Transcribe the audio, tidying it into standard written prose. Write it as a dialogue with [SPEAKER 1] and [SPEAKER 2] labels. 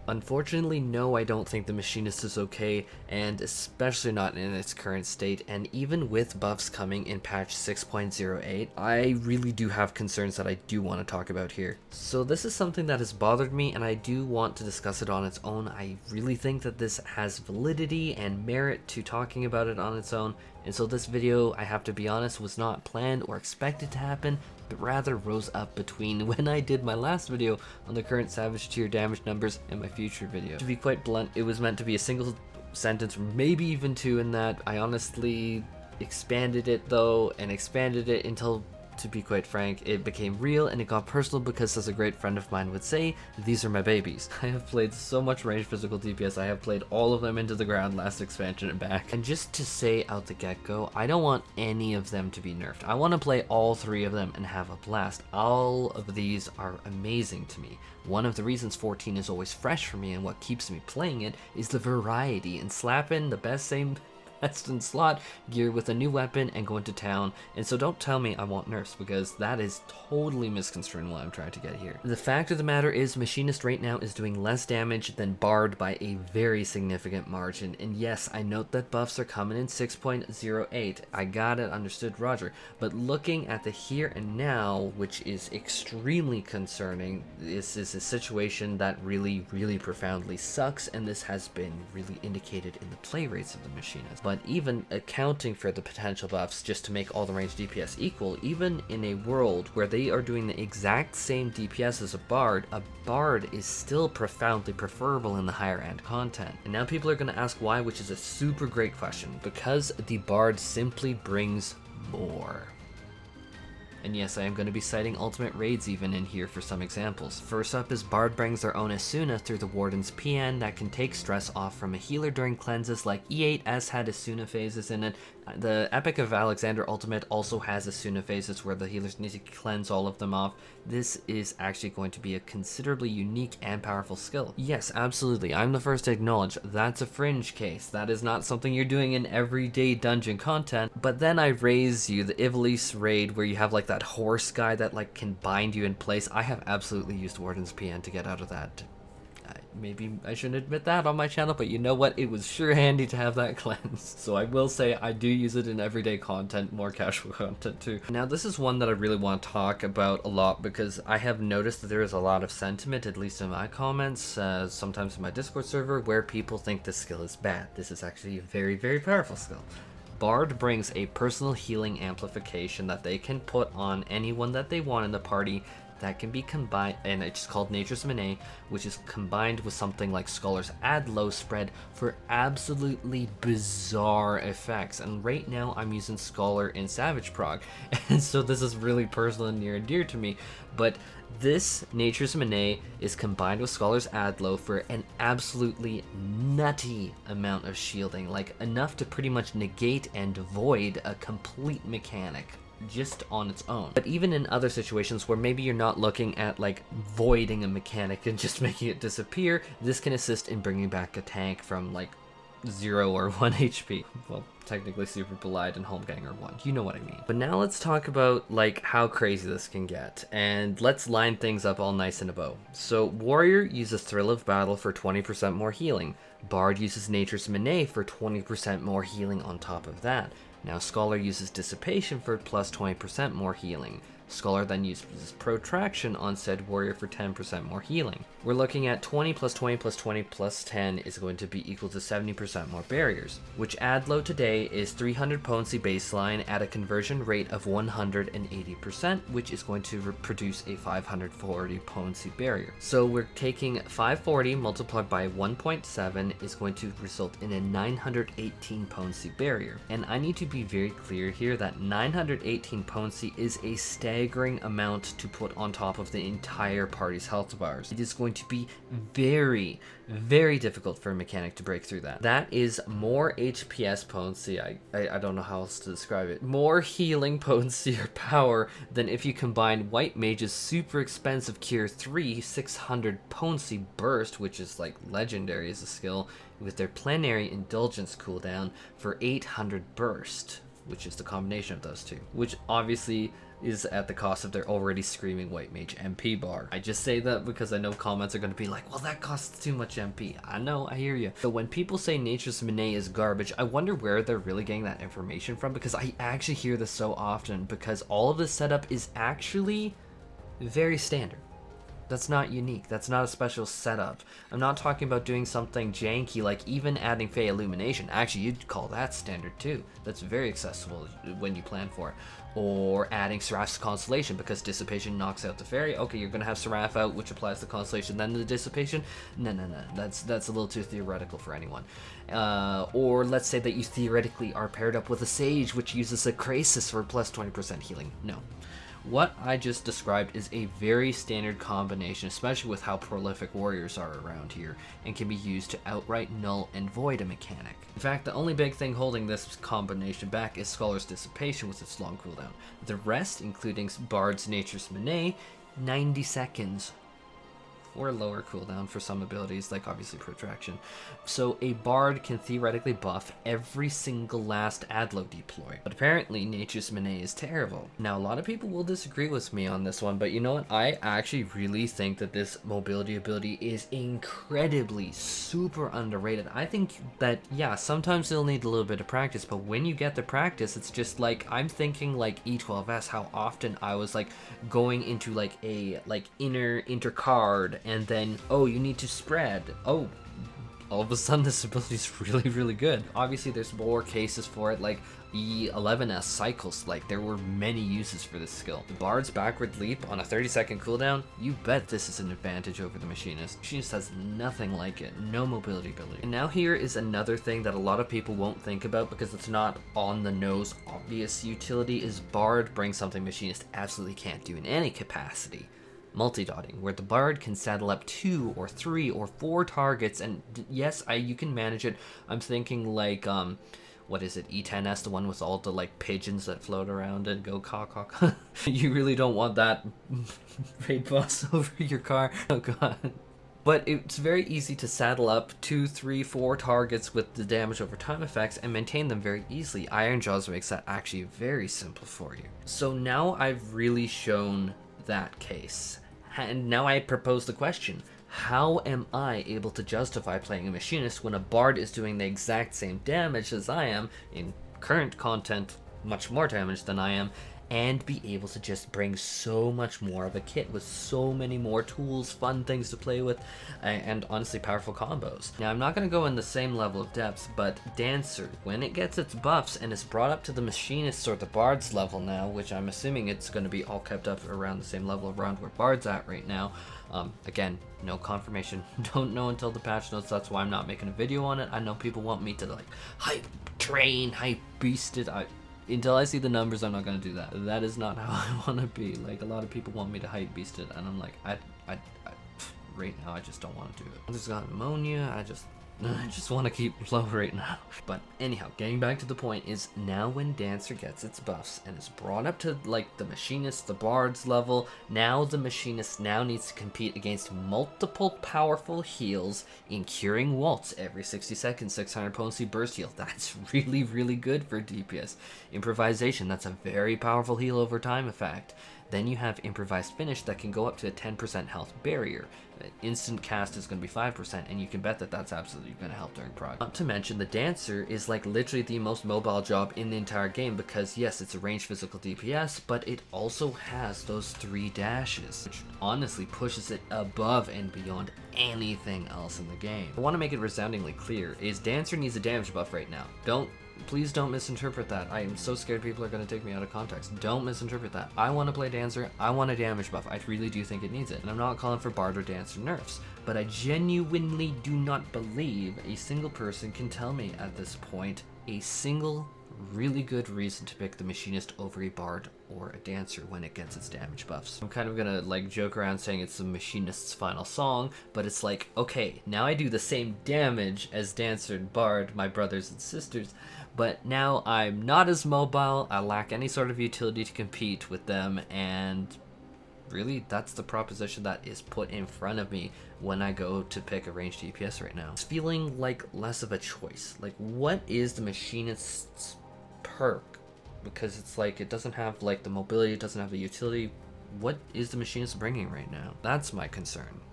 [SPEAKER 1] Unfortunately, no, I don't think the Machinist is okay, and especially not in its current state, and even with buffs coming in patch 6.08, I really do have concerns that I do want to talk about here. So this is something that has bothered me, and I do want to discuss it on its own. I really think that this has validity and merit to talking about it on its own, and so this video, I have to be honest, was not planned or expected to happen, but rather rose up between when I did my last video on the current Savage tier damage numbers and my future video. To be quite blunt, it was meant to be a single sentence, maybe even two in that. I honestly expanded it though, and expanded it until, to be quite frank, it became real and it got personal because, as a great friend of mine would say, these are my babies. I have played so much ranged physical DPS, I have played all of them into the ground last expansion and back. And just to say out the get-go, I don't want any of them to be nerfed. I want to play all three of them and have a blast. All of these are amazing to me. One of the reasons 14 is always fresh for me and what keeps me playing it is the variety, and slap in the best in slot gear with a new weapon and go into town. And so don't tell me I want nerfs, because that is totally misconstruing what I'm trying to get here. The fact of the matter is, Machinist right now is doing less damage than Bard by a very significant margin. And yes, I note that buffs are coming in 6.08. I got it, understood, Roger. But looking at the here and now, which is extremely concerning, this is a situation that really profoundly sucks, and this has been really indicated in the play rates of the Machinist. But even accounting for the potential buffs just to make all the ranged DPS equal, even in a world where they are doing the exact same DPS as a Bard is still profoundly preferable in the higher end content. And now people are going to ask why, which is a super great question. Because the Bard simply brings more. And yes, I am going to be citing ultimate raids even in here for some examples. First up is Bard brings their own Esuna through the Warden's Paean that can take stress off from a healer during cleanses, like E8S had Esuna phases in it. The Epic of Alexander ultimate also has Esuna phases where the healers need to cleanse all of them off. This is actually going to be a considerably unique and powerful skill. Yes, absolutely, I'm the first to acknowledge that's a fringe case. That is not something you're doing in everyday dungeon content. But then I raise you the Ivalice raid where you have like that horse guy that like can bind you in place. I have absolutely used Warden's Paean to get out of that. Maybe I shouldn't admit that on my channel, but you know what? It was sure handy to have that cleanse. So I will say I do use it in everyday content, more casual content too. Now this is one that I really want to talk about a lot, because I have noticed that there is a lot of sentiment, at least in my comments, sometimes in my Discord server, where people think this skill is bad. This is actually a very powerful skill. Bard brings a personal healing amplification that they can put on anyone that they want in the party, that can be combined, and it's called Nature's Minne, which is combined with something like Scholar's Add Low Spread for absolutely bizarre effects. And right now I'm using Scholar in Savage Prog, and so this is really personal and near and dear to me. But this Nature's Minne is combined with Scholar's Add Low for an absolutely nutty amount of shielding, like enough to pretty much negate and void a complete mechanic just on its own. But even in other situations where maybe you're not looking at like voiding a mechanic and just making it disappear, this can assist in bringing back a tank from like 0 or 1 HP. Well, technically Super Belied and Holmgang are 1, you know what I mean. But now let's talk about like how crazy this can get, and let's line things up all nice in a bow. So Warrior uses Thrill of Battle for 20% more healing. Bard uses Nature's Minne for 20% more healing on top of that. Now Scholar uses Dissipation for plus 20% more healing. Scholar then uses Protraction on said Warrior for 10% more healing. We're looking at 20 plus 20 plus 20 plus 10 is going to be equal to 70% more barriers, which Add Low today is 300 potency baseline at a conversion rate of 180%, which is going to produce a 540 potency barrier. So we're taking 540 multiplied by 1.7 is going to result in a 918 potency barrier. And I need to be very clear here that 918 potency is a staggering amount to put on top of the entire party's health bars. It is going to be very difficult for a mechanic to break through that. That is more HPS potency, I don't know how else to describe it, more healing potency or power than if you combine White Mage's super expensive Cure 3 600 potency burst, which is like legendary as a skill, with their Plenary Indulgence cooldown for 800 burst, which is the combination of those two, which obviously is at the cost of their already screaming White Mage MP bar. I just say that because I know comments are going to be like, well, that costs too much MP. I know, I hear you. So when people say Nature's Minne is garbage, I wonder where they're really getting that information from, because I actually hear this so often, because all of this setup is actually very standard. That's not unique. That's not a special setup. I'm not talking about doing something janky, like even adding Fey Illumination. Actually, you'd call that standard too. That's very accessible when you plan for it. Or adding Seraph's Constellation, because Dissipation knocks out the Fairy. Okay, you're going to have Seraph out, which applies the Constellation, then the Dissipation. No. That's a little too theoretical for anyone. Or let's say that you theoretically are paired up with a Sage, which uses a Krasis for plus 20% healing. No. What I just described is a very standard combination, especially with how prolific warriors are around here, and can be used to outright null and void a mechanic. In fact, the only big thing holding this combination back is Scholar's Dissipation with its long cooldown. The rest, including Bard's Nature's Minne, 90 seconds. Or lower cooldown for some abilities, like obviously Protraction. So a Bard can theoretically buff every single last Adlo deploy. But apparently Nature's Minne is terrible. Now a lot of people will disagree with me on this one, but you know what? I actually really think that this mobility ability is incredibly super underrated. I think that, yeah, sometimes you'll need a little bit of practice, but when you get the practice, it's just like, I'm thinking like E12S, how often I was like going into like a inter card, and then, oh, you need to spread. Oh, all of a sudden this ability is really good. Obviously there's more cases for it, like E11S cycles. Like, there were many uses for this skill. The Bard's backward leap on a 30-second cooldown, you bet this is an advantage over the Machinist. Machinist has nothing like it, no mobility ability. And now here is another thing that a lot of people won't think about because it's not on the nose obvious utility, is Bard brings something Machinist absolutely can't do in any capacity. Multi-dotting, where the Bard can saddle up 2 or 3 or 4 targets, and yes, you can manage it. I'm thinking like, what is it, E10S, the one with all the like pigeons that float around and go caw. You really don't want that raid boss over your car. Oh god. But it's very easy to saddle up 2, 3, 4 targets with the damage over time effects and maintain them very easily. Iron Jaws makes that actually very simple for you. So now I've really shown that case, and now I propose the question: how am I able to justify playing a Machinist when a Bard is doing the exact same damage as I am, in current content much more damage than I am, and be able to just bring so much more of a kit with so many more tools, fun things to play with, and honestly powerful combos? Now, I'm not going to go in the same level of depth, but Dancer, when it gets its buffs and is brought up to the Machinist or the Bard's level now, which I'm assuming it's going to be all kept up around the same level around where Bard's at right now. Again, no confirmation, don't know until the patch notes, that's why I'm not making a video on it. I know people want me to like hype train, hype beast it. Until I see the numbers, I'm not going to do that. That is not how I want to be. Like, a lot of people want me to hype beast it, and I'm like, right now, I just don't want to do it. I just got pneumonia, I just want to keep low right now. But anyhow, getting back to the point is, now when Dancer gets its buffs and is brought up to like the Machinist, the Bard's level, now the Machinist now needs to compete against multiple powerful heals in Curing Waltz every 60 seconds, 600 potency burst heal. That's really good for DPS. Improvisation, that's a very powerful heal over time effect. Then you have Improvised Finish that can go up to a 10% health barrier. Instant cast is going to be 5%, and you can bet that that's absolutely going to help during prog. Not to mention, the Dancer is like literally the most mobile job in the entire game, because yes, it's a ranged physical DPS, but it also has those 3 dashes, which honestly pushes it above and beyond anything else in the game. I want to make it resoundingly clear, is Dancer needs a damage buff right now. Please don't misinterpret that. I am so scared people are going to take me out of context. Don't misinterpret that. I want to play Dancer. I want a damage buff. I really do think it needs it. And I'm not calling for Bard or Dancer nerfs, but I genuinely do not believe a single person can tell me at this point a single really good reason to pick the Machinist over a Bard or a Dancer when it gets its damage buffs. I'm kind of gonna like joke around saying it's the Machinist's final song, but it's like, okay, now I do the same damage as Dancer and Bard, my brothers and sisters, but now I'm not as mobile, I lack any sort of utility to compete with them, and really, that's the proposition that is put in front of me when I go to pick a ranged DPS right now. It's feeling like less of a choice. Like, what is the Machinist's perk because it's like it doesn't have like the mobility, it doesn't have the utility. What is the Machinist bringing right now? That's my concern.